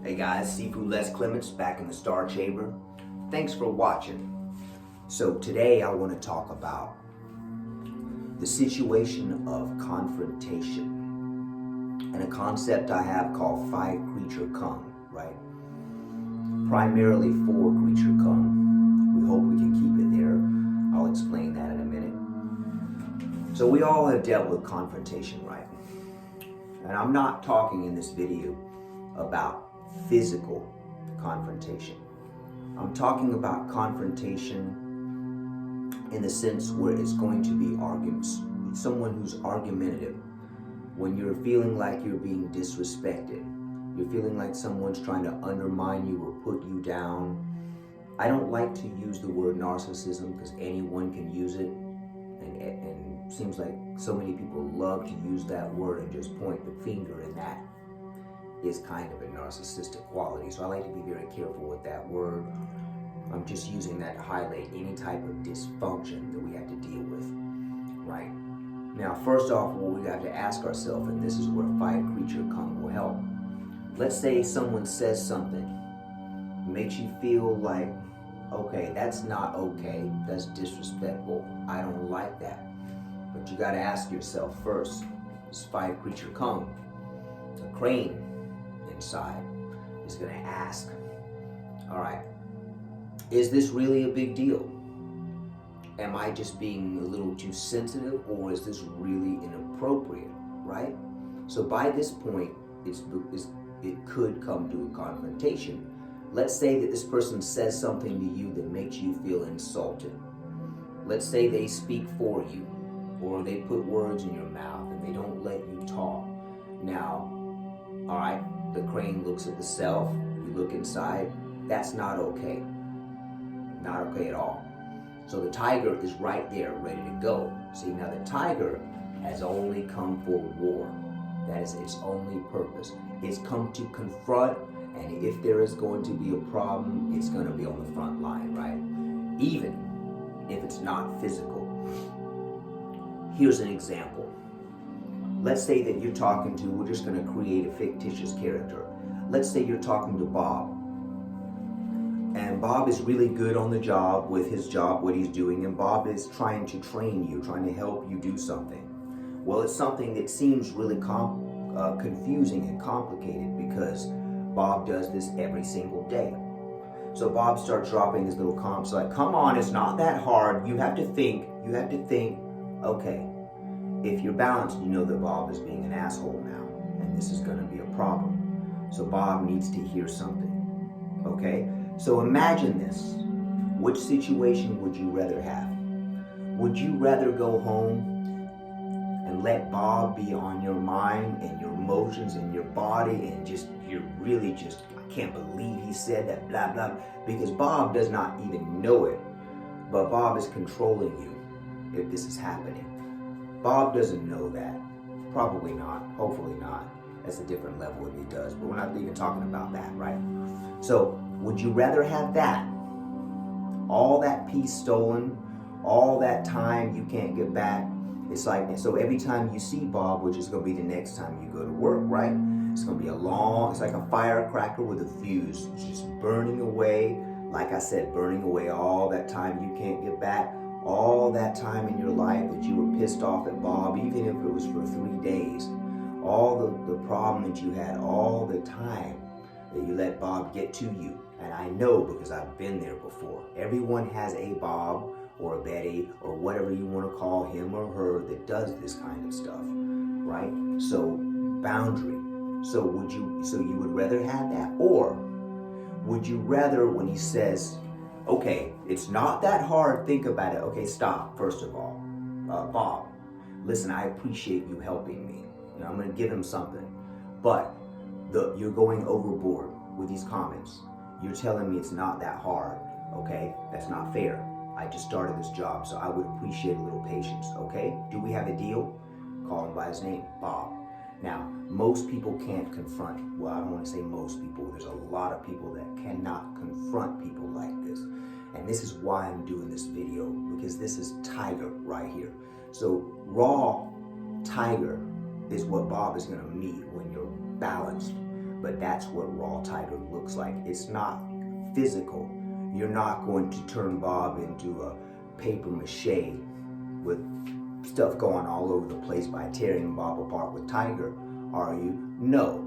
Hey guys, Sifu Les Clements back in the Star Chamber. Thanks for watching. So today I want to talk about the situation of confrontation and a concept I have called Five Creature Kung, right? Primarily Four Creature Kung. We hope we can keep it there. I'll explain that in a minute. So we all have dealt with confrontation, right? And I'm not talking in this video about physical confrontation. I'm talking about confrontation in the sense where it's going to be arguments. Someone who's argumentative. When you're feeling like you're being disrespected, you're feeling like someone's trying to undermine you or put you down. I don't like to use the word narcissism because anyone can use it, and it seems like so many people love to use that word and just point the finger, and that is kind of a narcissistic quality. So I like to be very careful with that word. I'm just using that to highlight any type of dysfunction that we have to deal with, right? Now, first off, what we have to ask ourselves, and this is where Five Creature Kung will help. Let's say someone says something, makes you feel like, okay, that's not okay, that's disrespectful, I don't like that. But you gotta ask yourself first, this Five Creature Kung, the crane inside is gonna ask, all right, is this really a big deal? Am I just being a little too sensitive, or is this really inappropriate, right? So by this point, it could come to a confrontation. Let's say that this person says something to you that makes you feel insulted. Let's say they speak for you, or they put words in your mouth and they don't let you talk. Now, all right, the crane looks at the self, you look inside, that's not okay. Not okay at all. So the tiger is right there, ready to go. See, now the tiger has only come for war. That is its only purpose. It's come to confront, and if there is going to be a problem, it's going to be on the front line, right? Even if it's not physical. Here's an example. Let's say that you're talking to, we're just going to create a fictitious character. Let's say you're talking to Bob. And Bob is really good on the job, with his job, what he's doing, and Bob is trying to train you, trying to help you do something. Well, it's something that seems really confusing and complicated because Bob does this every single day. So Bob starts dropping his little comments like, come on, it's not that hard. You have to think. Okay, if you're balanced, you know that Bob is being an asshole now, and this is going to be a problem. So Bob needs to hear something, okay? So imagine this. Which situation would you rather have? Would you rather go home and let Bob be on your mind and your emotions and your body, and you're really just, I can't believe he said that, blah, blah, because Bob does not even know it, but Bob is controlling you if this is happening. Bob doesn't know that. Probably not. Hopefully not. That's a different level if he does, but we're not even talking about that, right? So, would you rather have that? All that peace stolen, all that time you can't get back. It's like, so every time you see Bob, which is going to be the next time you go to work, right? It's going to be it's like a firecracker with a fuse. It's just burning away, like I said, burning away all that time you can't get back. All that time in your life that you were pissed off at Bob, even if it was for 3 days. All the problem that you had, all the time that you let Bob get to you. And I know because I've been there before. Everyone has a Bob or a Betty or whatever you want to call him or her that does this kind of stuff, right? So boundary. So you would rather have that, or would you rather, when he says, okay, it's not that hard, think about it. Okay, stop, first of all. Bob, listen, I appreciate you helping me. You know, I'm going to give him something. But you're going overboard with these comments. You're telling me it's not that hard, okay? That's not fair. I just started this job, so I would appreciate a little patience, okay? Do we have a deal? Call him by his name, Bob. Now, most people can't confront. Well, I don't want to say most people. There's a lot of people that cannot confront people like this. And this is why I'm doing this video, because this is Tiger right here. So raw Tiger is what Bob is going to meet when you're balanced. but that's what raw tiger looks like. It's not physical. You're not going to turn Bob into a paper mache with stuff going all over the place by tearing Bob apart with Tiger, are you? No.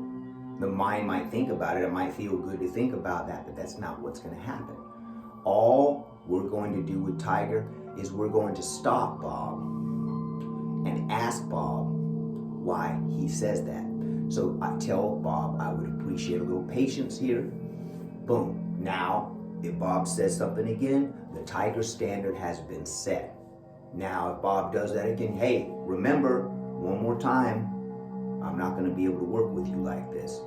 The mind might think about it. It might feel good to think about that, but that's not what's going to happen. All we're going to do with Tiger is we're going to stop Bob and ask Bob why he says that. So I tell Bob I would appreciate a little patience here. Boom. Now, if Bob says something again, the Tiger standard has been set. Now, if Bob does that again, hey, remember, one more time, I'm not going to be able to work with you like this.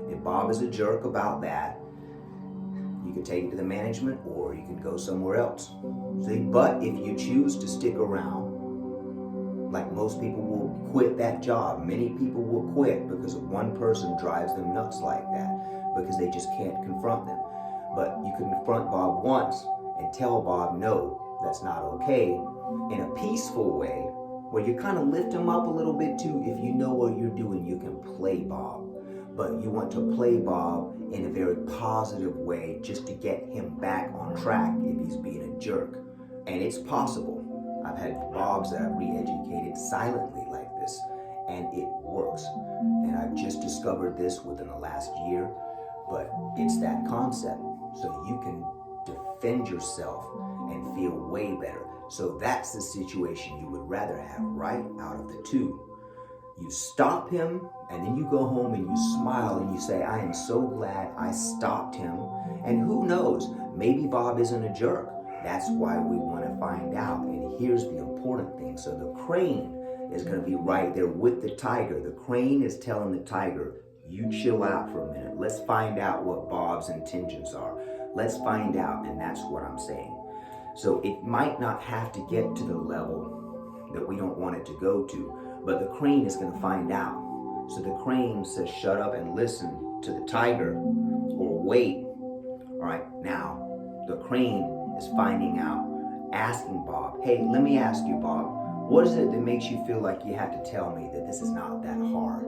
If Bob is a jerk about that, you can take it to the management or you can go somewhere else. See, but if you choose to stick around, like most people will quit that job. Many people will quit because one person drives them nuts like that, because they just can't confront them. But you can confront Bob once and tell Bob, no, that's not okay, in a peaceful way, where you kind of lift him up a little bit too. If you know what you're doing, you can play Bob. But you want to play Bob in a very positive way just to get him back on track if he's being a jerk. And it's possible. I've had Bobs that I've re-educated silently like this, and it works. And I've just discovered this within the last year, but it's that concept. So you can defend yourself and feel way better. So that's the situation you would rather have, right? Out of the two. You stop him, and then you go home and you smile and you say, I am so glad I stopped him. And who knows, maybe Bob isn't a jerk. That's why we want to find out. And here's the important thing. So the crane is going to be right there with the tiger. The crane is telling the tiger, you chill out for a minute. Let's find out what Bob's intentions are. Let's find out, and that's what I'm saying. So it might not have to get to the level that we don't want it to go to, but the crane is going to find out. So the crane says, shut up and listen to the tiger, or wait. All right, now the crane is finding out, asking Bob, hey, let me ask you, Bob, what is it that makes you feel like you have to tell me that this is not that hard?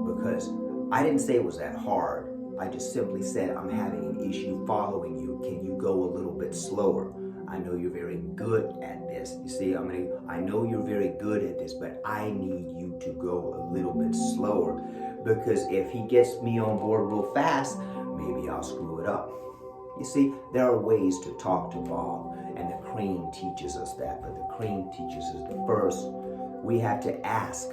Because I didn't say it was that hard. I just simply said, I'm having an issue following you. Can you go a little bit slower? I know you're very good at this. You see, I know you're very good at this, but I need you to go a little bit slower, because if he gets me on board real fast, maybe I'll screw it up. You see, there are ways to talk to Bob, and the crane teaches us that, but the crane teaches us that first, we have to ask.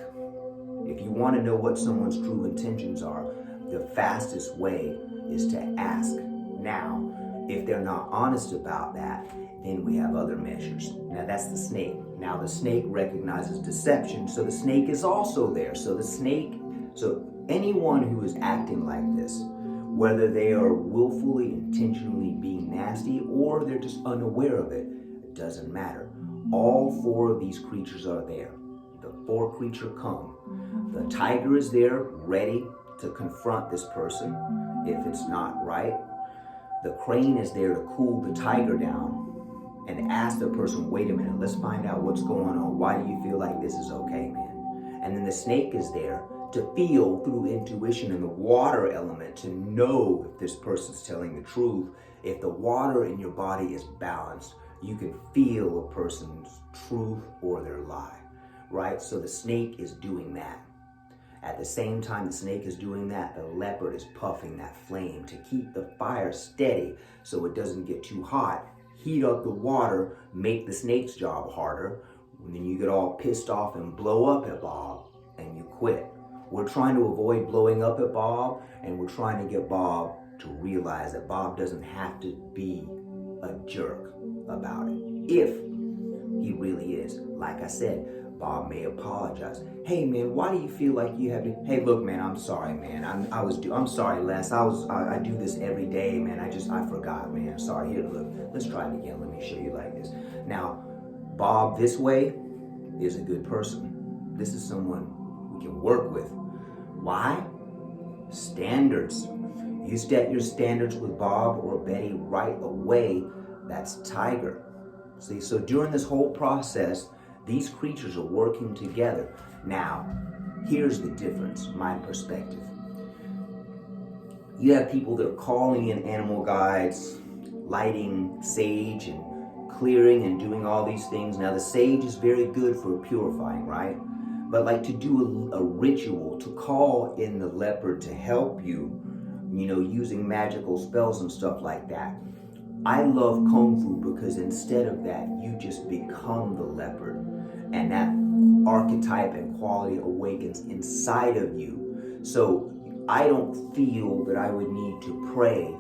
If you want to know what someone's true intentions are, the fastest way is to ask. Now, if they're not honest about that, then we have other measures. Now that's the snake. Now the snake recognizes deception, so the snake is also there. So anyone who is acting like this, whether they are willfully, intentionally being nasty, or they're just unaware of it, it doesn't matter. All four of these creatures are there. The four creature come. The tiger is there, ready to confront this person if it's not right. The crane is there to cool the tiger down and ask the person, wait a minute, let's find out what's going on. Why do you feel like this is okay, man? And then the snake is there to feel through intuition and the water element to know if this person's telling the truth. If the water in your body is balanced, you can feel a person's truth or their lie, right? So the snake is doing that. At the same time the snake is doing that, the leopard is puffing that flame to keep the fire steady so it doesn't get too hot. Heat up the water, make the snake's job harder, and then you get all pissed off and blow up at Bob, and you quit. We're trying to avoid blowing up at Bob, and we're trying to get Bob to realize that Bob doesn't have to be a jerk about it. If he really is. Like I said, Bob may apologize. Hey man, why do you feel like you have to? Hey, look man, I'm sorry man. I'm sorry Les. I do this every day man. I forgot man. I'm sorry. Here, look. Let's try it again. Let me show you like this. Now, Bob this way is a good person. This is someone we can work with. Why? Standards. You set your standards with Bob or Betty right away. That's Tiger. See, so during this whole process, these creatures are working together. Now, here's the difference, my perspective. You have people that are calling in animal guides, lighting sage and clearing and doing all these things. Now the sage is very good for purifying, right? But like to do a ritual, to call in the leopard to help you, using magical spells and stuff like that. I love Kung Fu because instead of that, you just become the leopard, and that archetype and quality awakens inside of you. So I don't feel that I would need to pray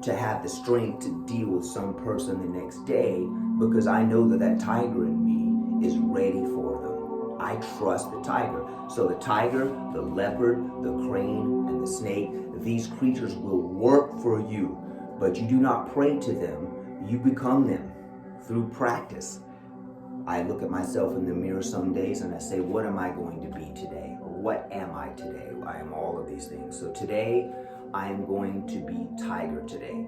to have the strength to deal with some person the next day, because I know that that tiger in me is ready for them. I trust the tiger. So the tiger, the leopard, the crane, and the snake, these creatures will work for you, but you do not pray to them. You become them through practice. I look at myself in the mirror some days and I say, what am I going to be today? Or what am I today? I am all of these things. So today, I am going to be tiger today.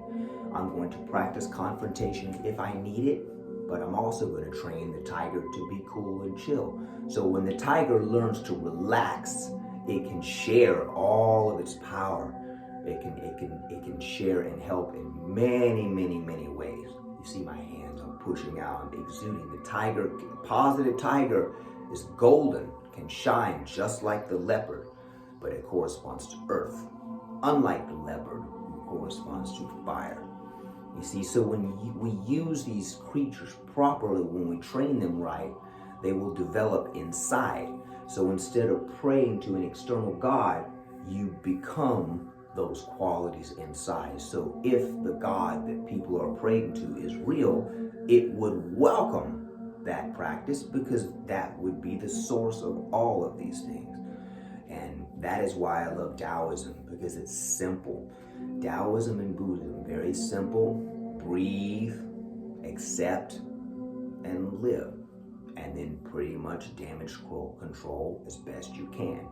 I'm going to practice confrontation if I need it, but I'm also going to train the tiger to be cool and chill. So when the tiger learns to relax, it can share all of its power. It can share and help in many, many, many ways. You see my hands, I'm pushing out, I'm exuding. The tiger, positive tiger, is golden, can shine just like the leopard, but it corresponds to earth. Unlike the leopard, who corresponds to fire. You see, so when we use these creatures properly, when we train them right, they will develop inside. So instead of praying to an external God, you become those qualities inside. So if the God that people are praying to is real, it would welcome that practice, because that would be the source of all of these things. And that is why I love Taoism, because it's simple. Taoism and Buddhism, very simple. Breathe, accept, and live. And then pretty much damage control as best you can.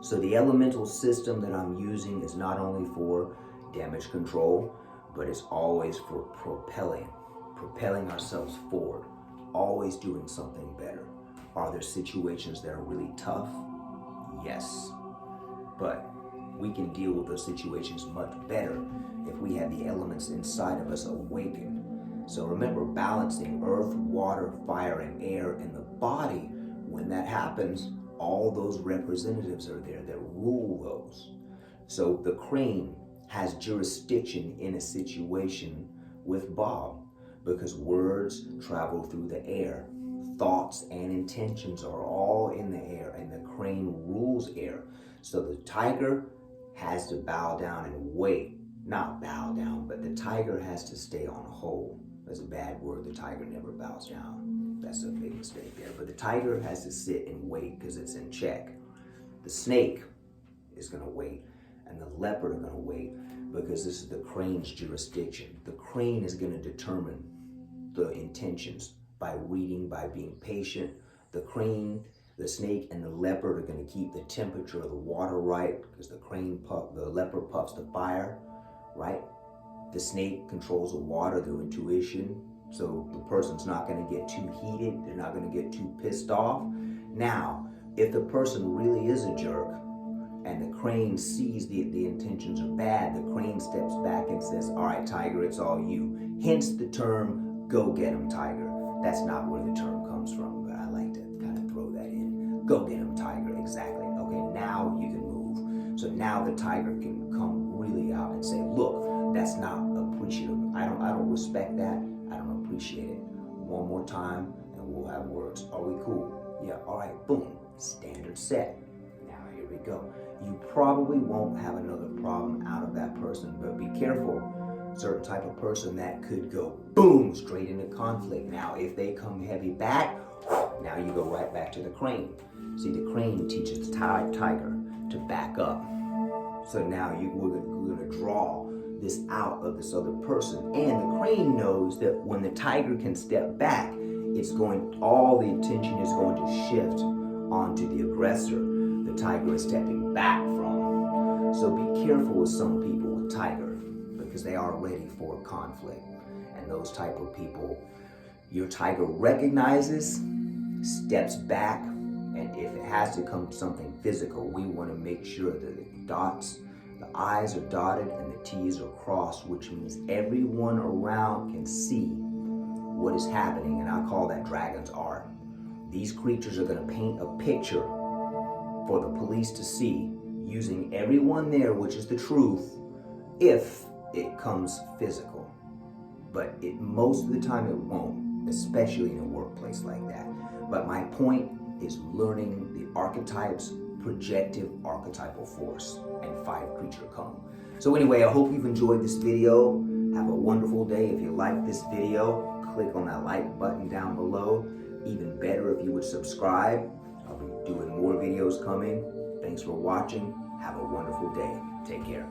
So the elemental system that I'm using is not only for damage control, but it's always for propelling ourselves forward, always doing something better. Are there situations that are really tough? Yes, but we can deal with those situations much better if we have the elements inside of us awakened. So remember, balancing earth, water, fire, and air in the body. When that happens, all those representatives are there that rule those. So the crane has jurisdiction in a situation with Bob, because words travel through the air. Thoughts and intentions are all in the air, and the crane rules air. So the tiger has to bow down and wait. Not bow down, but the tiger has to stay on hold. That's a bad word. The tiger never bows down. That's a big mistake there. But the tiger has to sit and wait because it's in check. The snake is going to wait, and the leopard are going to wait, because this is the crane's jurisdiction. The crane is going to determine the intentions by reading, by being patient. The crane, the snake, and the leopard are going to keep the temperature of the water right, because the leopard puffs the fire, right? The snake controls the water, the intuition. So the person's not going to get too heated. They're not going to get too pissed off. Now, if the person really is a jerk and the crane sees the intentions are bad, the crane steps back and says, all right, tiger, it's all you. Hence the term, go get him, tiger. That's not where the term comes from, but I like to kind of throw that in. Go get him, tiger, exactly. Okay, now you can move. So now the tiger can come really out and say, look, that's not appreciative. I don't respect that. I don't appreciate it. One more time and we'll have words. Are we cool? Yeah, all right, boom. Standard set. Now here we go. You probably won't have another problem out of that person, but be careful. Certain type of person that could go boom, straight into conflict. Now, if they come heavy back, now you go right back to the crane. See, the crane teaches the tiger to back up. So now we're going to draw this out of this other person. And the crane knows that when the tiger can step back, all the attention is going to shift onto the aggressor the tiger is stepping back from. So be careful with some people with tiger, because they are ready for conflict. And those type of people, your tiger recognizes, steps back, and if it has to come to something physical, we want to make sure that the dots The I's are dotted and the T's are crossed, which means everyone around can see what is happening, and I call that dragon's art. These creatures are going to paint a picture for the police to see, using everyone there, which is the truth, if it comes physical. But most of the time it won't, especially in a workplace like that. But my point is learning the archetypes, projective archetypal force, and 5 creature cone. So anyway, I hope you've enjoyed this video. Have a wonderful day. If you like this video, click on that like button down below. Even better if you would subscribe. I'll be doing more videos coming. Thanks for watching. Have a wonderful day. Take care.